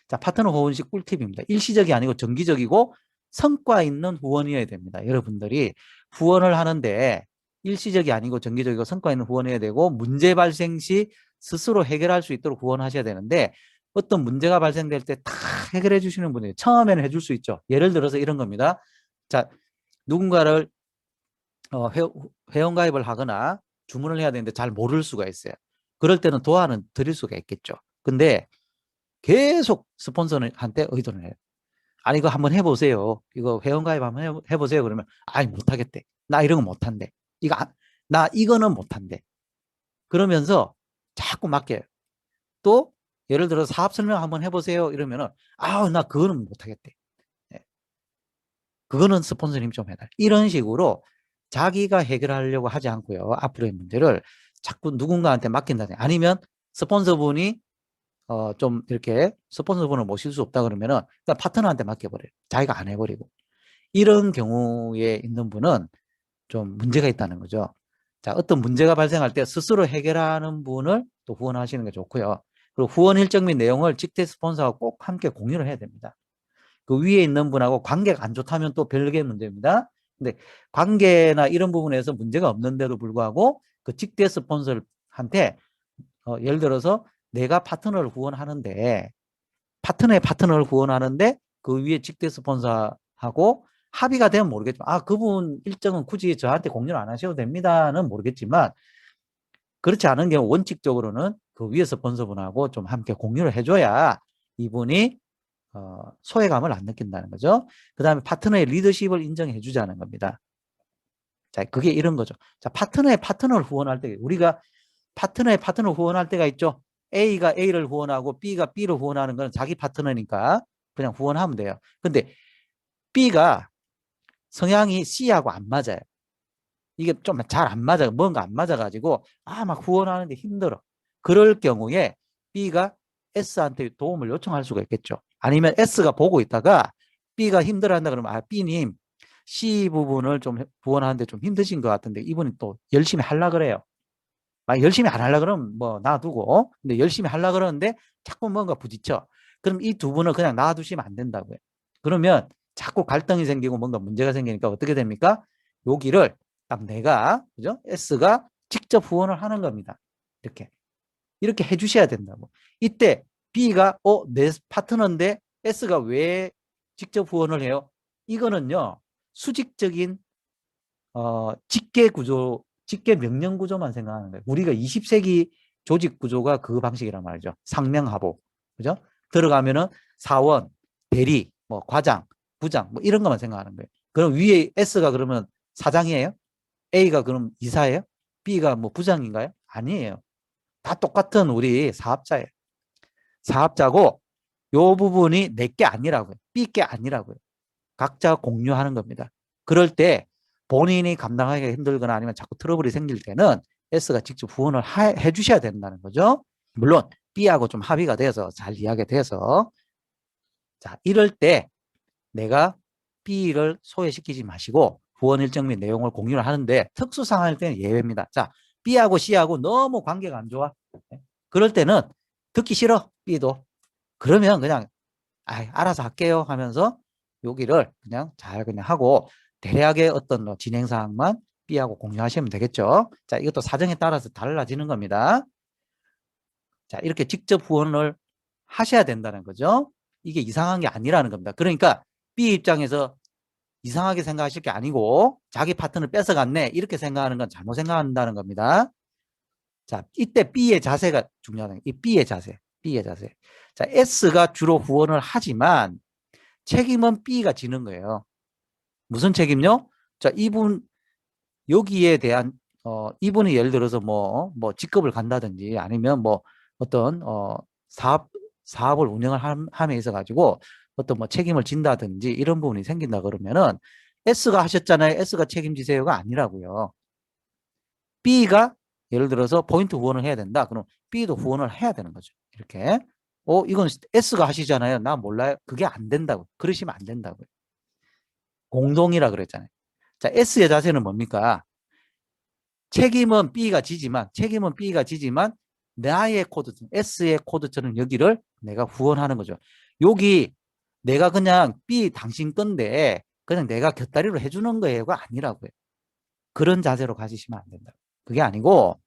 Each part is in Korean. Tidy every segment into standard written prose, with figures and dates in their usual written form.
자, 파트너 후원식 꿀팁입니다. 일시적이 아니고 정기적이고 성과 있는 후원이어야 됩니다. 여러분들이 후원을 하는데 일시적이 아니고 정기적이고 성과 있는 후원이어야 되고 문제 발생 시 스스로 해결할 수 있도록 후원하셔야 되는데 어떤 문제가 발생될 때 다 해결해 주시는 분이 처음에는 해줄 수 있죠. 예를 들어서 이런 겁니다. 자, 누군가를 회원가입을 하거나 주문을 해야 되는데 잘 모를 수가 있어요. 그럴 때는 도와는 드릴 수가 있겠죠. 근데 계속 스폰서한테 의존을 해요. 아니 이거 한번 해보세요. 이거 회원가입 한번 해보세요. 그러면 아니 못하겠대. 나 이런 거 못한대. 나 이거는 못한대. 그러면서 자꾸 맡겨요. 또 예를 들어 사업 설명 한번 해보세요. 이러면은 나 그거는 못하겠대. 예. 그거는 스폰서님 좀 해달. 이런 식으로 자기가 해결하려고 하지 않고요. 앞으로의 문제를 자꾸 누군가한테 맡긴다든지 아니면 스폰서분이 좀 이렇게 스폰서분을 모실 수 없다 그러면은 그냥 파트너한테 맡겨버려요. 자기가 안 해버리고. 이런 경우에 있는 분은 좀 문제가 있다는 거죠. 자, 어떤 문제가 발생할 때 스스로 해결하는 분을 또 후원하시는 게 좋고요. 그리고 후원 일정 및 내용을 직대 스폰서와 꼭 함께 공유를 해야 됩니다. 그 위에 있는 분하고 관계가 안 좋다면 또 별개의 문제입니다. 근데 관계나 이런 부분에서 문제가 없는데도 불구하고 그 직대 스폰서한테 예를 들어서 내가 파트너를 후원하는데 파트너를 후원하는데 그 위에 직대 스폰서하고 합의가 되면 모르겠지만 그분 일정은 굳이 저한테 공유를 안 하셔도 됩니다는 모르겠지만 그렇지 않은 경우 원칙적으로는 그 위에 스폰서분하고 좀 함께 공유를 해줘야 이분이 소외감을 안 느낀다는 거죠. 그 다음에 파트너의 리더십을 인정해 주자는 겁니다. 자, 그게 이런 거죠. 자, 파트너를 후원할 때 우리가 파트너를 후원할 때가 있죠. A가 A를 후원하고 B가 B를 후원하는 건 자기 파트너니까 그냥 후원하면 돼요. 근데 B가 성향이 C하고 안 맞아요. 이게 좀 잘 안 맞아요. 뭔가 안 맞아가지고 막 후원하는데 힘들어. 그럴 경우에 B가 S한테 도움을 요청할 수가 있겠죠. 아니면 S가 보고 있다가 B가 힘들어한다 그러면 B님 C 부분을 좀 후원하는데 좀 힘드신 것 같은데 이분이 또 열심히 하려고 그래요. 열심히 안 하려고 그러면 뭐 놔두고 근데 열심히 하려고 그러는데 자꾸 뭔가 부딪혀. 그럼 이 두 분은 그냥 놔두시면 안 된다고요. 그러면 자꾸 갈등이 생기고 뭔가 문제가 생기니까 어떻게 됩니까? 여기를 딱 내가 그죠? S가 직접 후원을 하는 겁니다. 이렇게 해주셔야 된다고. 이때 B가 내 파트너인데 S가 왜 직접 후원을 해요? 이거는요 수직적인 직계 구조, 직계 명령 구조만 생각하는 거예요. 우리가 20세기 조직 구조가 그 방식이란 말이죠. 상명하복. 그죠? 들어가면은 사원, 대리, 뭐 과장, 부장, 뭐 이런 것만 생각하는 거예요. 그럼 위에 S가 그러면 사장이에요? A가 그럼 이사예요? B가 뭐 부장인가요? 아니에요. 다 똑같은 우리 사업자예요. 사업자고 요 부분이 내 게 아니라고요. B 게 아니라고요. 각자 공유하는 겁니다. 그럴 때 본인이 감당하기가 힘들거나 아니면 자꾸 트러블이 생길 때는 S가 직접 후원을 해 주셔야 된다는 거죠. 물론 B하고 좀 합의가 돼서 잘 이야기가 돼서 자 이럴 때 내가 B를 소외시키지 마시고 후원 일정 및 내용을 공유를 하는데 특수 상황일 때는 예외입니다. 자 B하고 C하고 너무 관계가 안 좋아. 그럴 때는 듣기 싫어 B도. 그러면 그냥 알아서 할게요 하면서 여기를 그냥 잘 그냥 하고 대략의 어떤 진행 사항만 B하고 공유하시면 되겠죠. 자, 이것도 사정에 따라서 달라지는 겁니다. 자, 이렇게 직접 후원을 하셔야 된다는 거죠. 이게 이상한 게 아니라는 겁니다. 그러니까 B 입장에서 이상하게 생각하실 게 아니고 자기 파트너를 뺏어갔네 이렇게 생각하는 건 잘못 생각한다는 겁니다. 자, 이때 B의 자세가 중요하다. 이 B의 자세. 자, S가 주로 후원을 하지만 책임은 B가 지는 거예요. 무슨 책임요? 자, 여기에 대한 이분이 예를 들어서 뭐 직급을 간다든지 아니면 뭐 어떤 사업을 운영을 함에 있어 가지고 어떤 뭐 책임을 진다든지 이런 부분이 생긴다 그러면은 S가 하셨잖아요. S가 책임지세요가 아니라고요. B가 예를 들어서 포인트 후원을 해야 된다. 그럼 B도 후원을 해야 되는 거죠. 이렇게. 이건 S가 하시잖아요. 나 몰라요. 그게 안 된다고. 그러시면 안 된다고요. 공동이라 그랬잖아요. 자, S의 자세는 뭡니까? 책임은 B가 지지만 나의 코드, S의 코드처럼 여기를 내가 후원하는 거죠. 여기 내가 그냥 B 당신 건데 그냥 내가 곁다리로 해주는 거예요가 아니라고요. 그런 자세로 가지시면 안 된다. 그게 아니고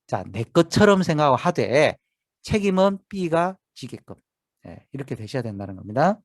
자, 내 것처럼 생각하고 하되 책임은 B가 지게끔 이렇게 되셔야 된다는 겁니다.